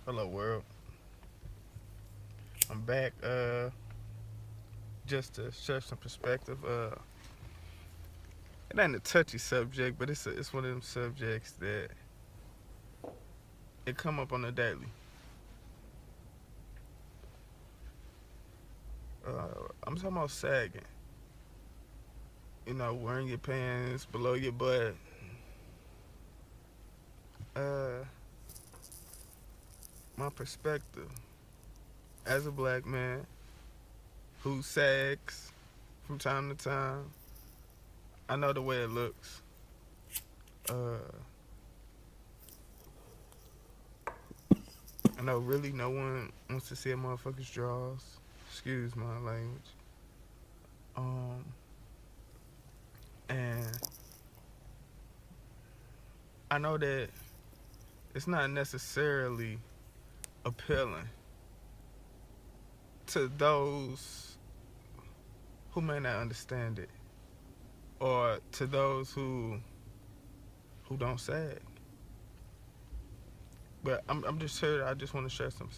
Hello world. I'm back just to share some perspective. It ain't a touchy subject, but it's one of them subjects that it come up on the daily. I'm talking about sagging. Wearing your pants below your butt. Uh my perspective as a black man who sags from time to time, I know the way it looks. Uh I know really no one wants to see a motherfucker's drawers. Excuse my language. Um, and I know that it's not necessarily appealing to those who may not understand it, or to those who don't sag. But I'm just here. I just want to share some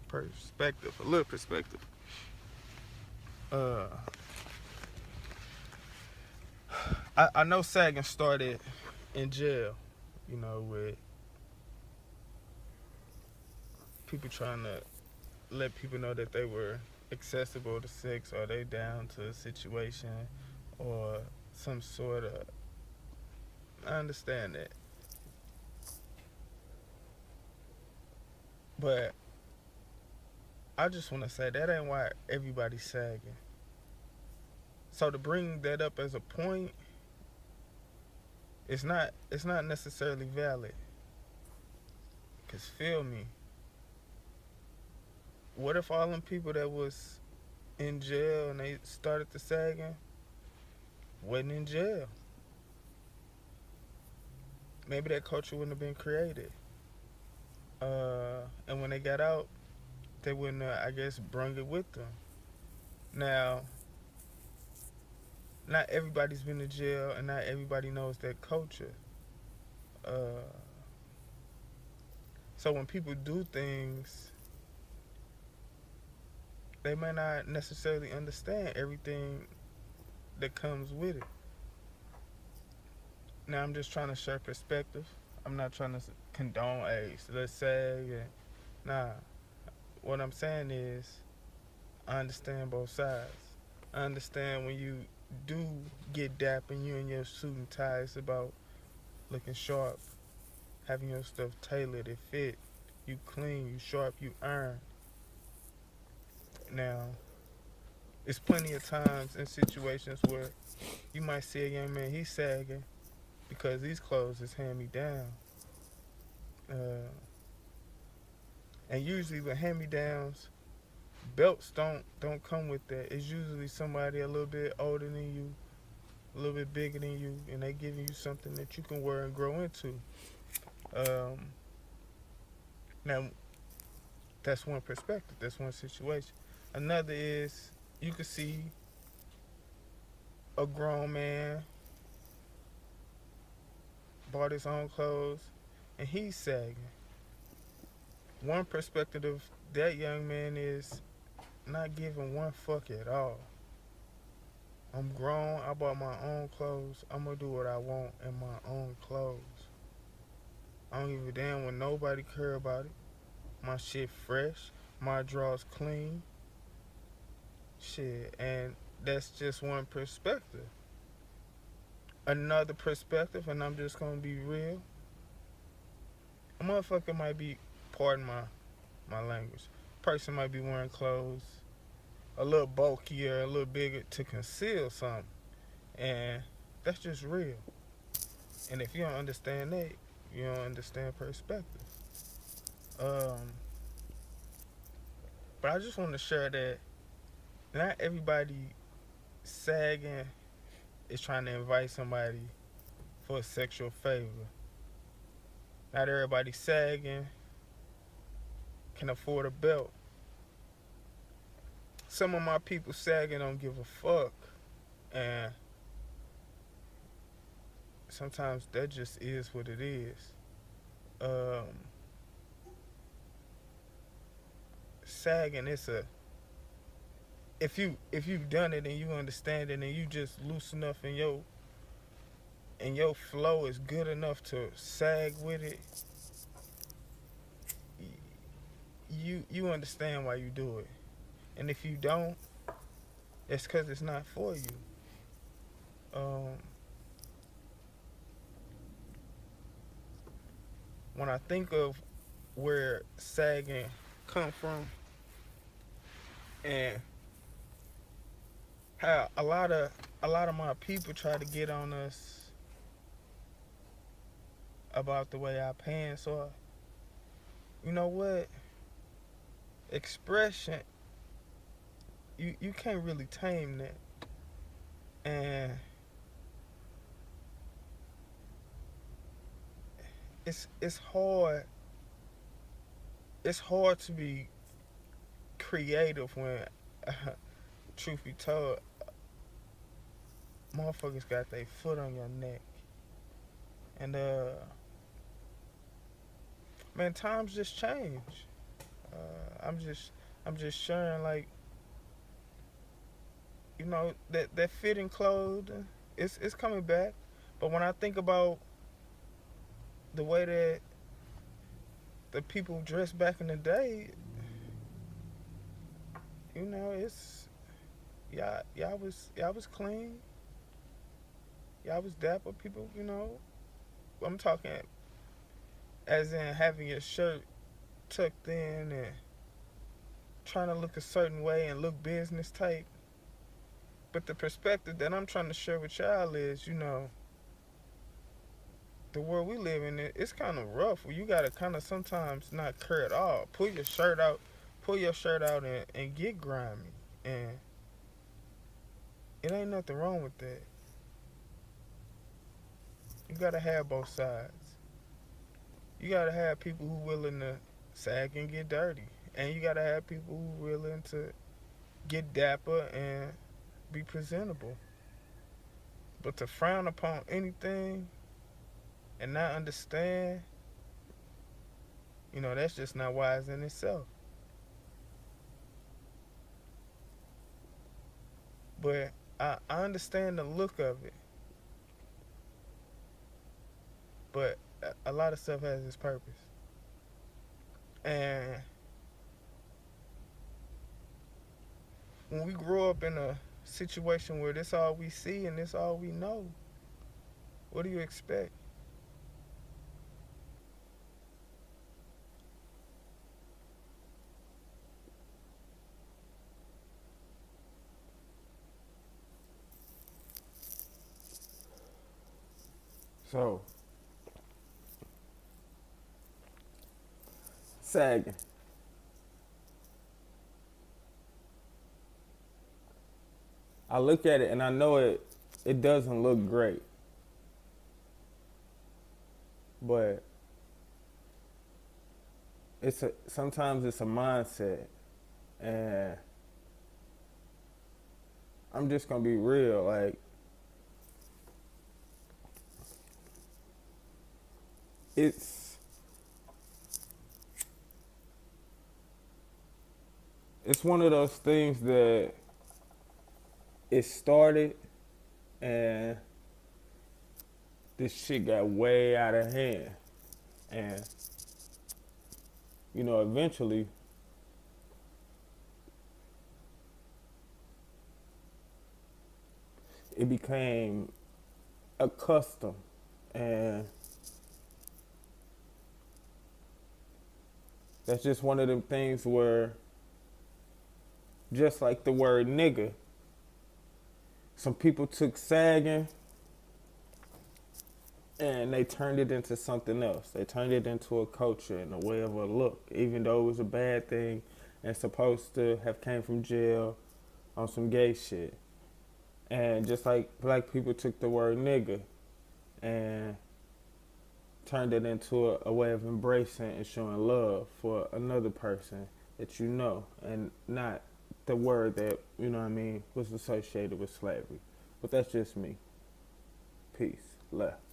perspective, a little perspective. Uh, I know sagging started in jail. With people trying to let people know that they were accessible to sex, or they down to a situation, or some sort of. I understand that, but I just want to say that ain't why everybody's sagging. So to bring that up as a point, it's not necessarily valid. Cause feel me, what if all them people that was in jail and they started to sagging wasn't in jail? Maybe that culture wouldn't have been created. And when they got out, they wouldn't have, I guess, brung it with them. Now, not everybody's been to jail, and not everybody knows that culture. Uh, so when people do things, they may not necessarily understand everything that comes with it. Now, I'm just trying to share perspective. I'm not trying to condone let's say, nah. What I'm saying is, I understand both sides. I understand when you do get dap and you in your suit and tie, it's about looking sharp, having your stuff tailored, it fit, you clean, you sharp, you earn. Now, it's plenty of times in situations where you might see a young man, he's sagging because these clothes is hand me down. Uh, and usually with hand me downs, belts don't come with that. It's usually somebody a little bit older than you, a little bit bigger than you, and they giving you something that you can wear and grow into. Um, Now, that's one perspective. That's one situation. Another is you could see a grown man bought his own clothes and he's sagging. One perspective of that young man is not giving one fuck at all. I'm grown. I bought my own clothes. I'm gonna do what I want in my own clothes. I don't give a damn when nobody care about it. My shit fresh. My drawers clean. Shit, and that's just one perspective. Another perspective, and I'm just gonna be real. A motherfucker might be, pardon my language. Person might be wearing clothes a little bulkier, a little bigger to conceal something, and that's just real. And if you don't understand that, you don't understand perspective. Um, but I just want to share that not everybody sagging is trying to invite somebody for a sexual favor. Not everybody sagging can afford a belt. Some of my people sagging don't give a fuck, and sometimes that just is what it is. Um, sagging, it's a if you've done it and you understand it and you just loose enough and your flow is good enough to sag with it, you understand why you do it. And if you don't, it's because it's not for you. Um, when I think of where sagging come from and how a lot of my people try to get on us about the way our pants are, you know what? Expression, you can't really tame that. And it's hard to be creative when truth be told, motherfuckers got their foot on your neck. And man, times just change. I'm just sharing, like, you know, that fitting clothing, it's coming back. But when I think about the way that the people dressed back in the day, you know, it's y'all was clean, y'all was dapper people, you know. I'm talking as in having your shirt tucked in and trying to look a certain way and look business type. But the perspective that I'm trying to share with y'all is, you know, the world we live in, it's kind of rough. Where you gotta kind of sometimes not care at all. Pull your shirt out and get grimy. And it ain't nothing wrong with that. You gotta have both sides. You gotta have people who willing to sag and get dirty, and you gotta have people who willing to get dapper and be presentable. But to frown upon anything and not understand, you know, that's just not wise in itself. But I understand the look of it. But a lot of stuff has its purpose. And when we grow up in a situation where this all we see and this all we know, what do you expect? So, sagging. I look at it and I know it doesn't look great. But sometimes it's a mindset. And I'm just gonna be real, like, it's one of those things that it started and this shit got way out of hand. And, you know, eventually it became a custom. And that's just one of them things where, just like the word nigga, some people took sagging and they turned it into something else. They turned it into a culture and a way of a look, even though it was a bad thing and supposed to have came from jail on some gay shit. And just like black people took the word nigga and turned it into a way of embracing and showing love for another person that you know, and not the word that, you know what I mean, was associated with slavery. But that's just me. Peace. Left.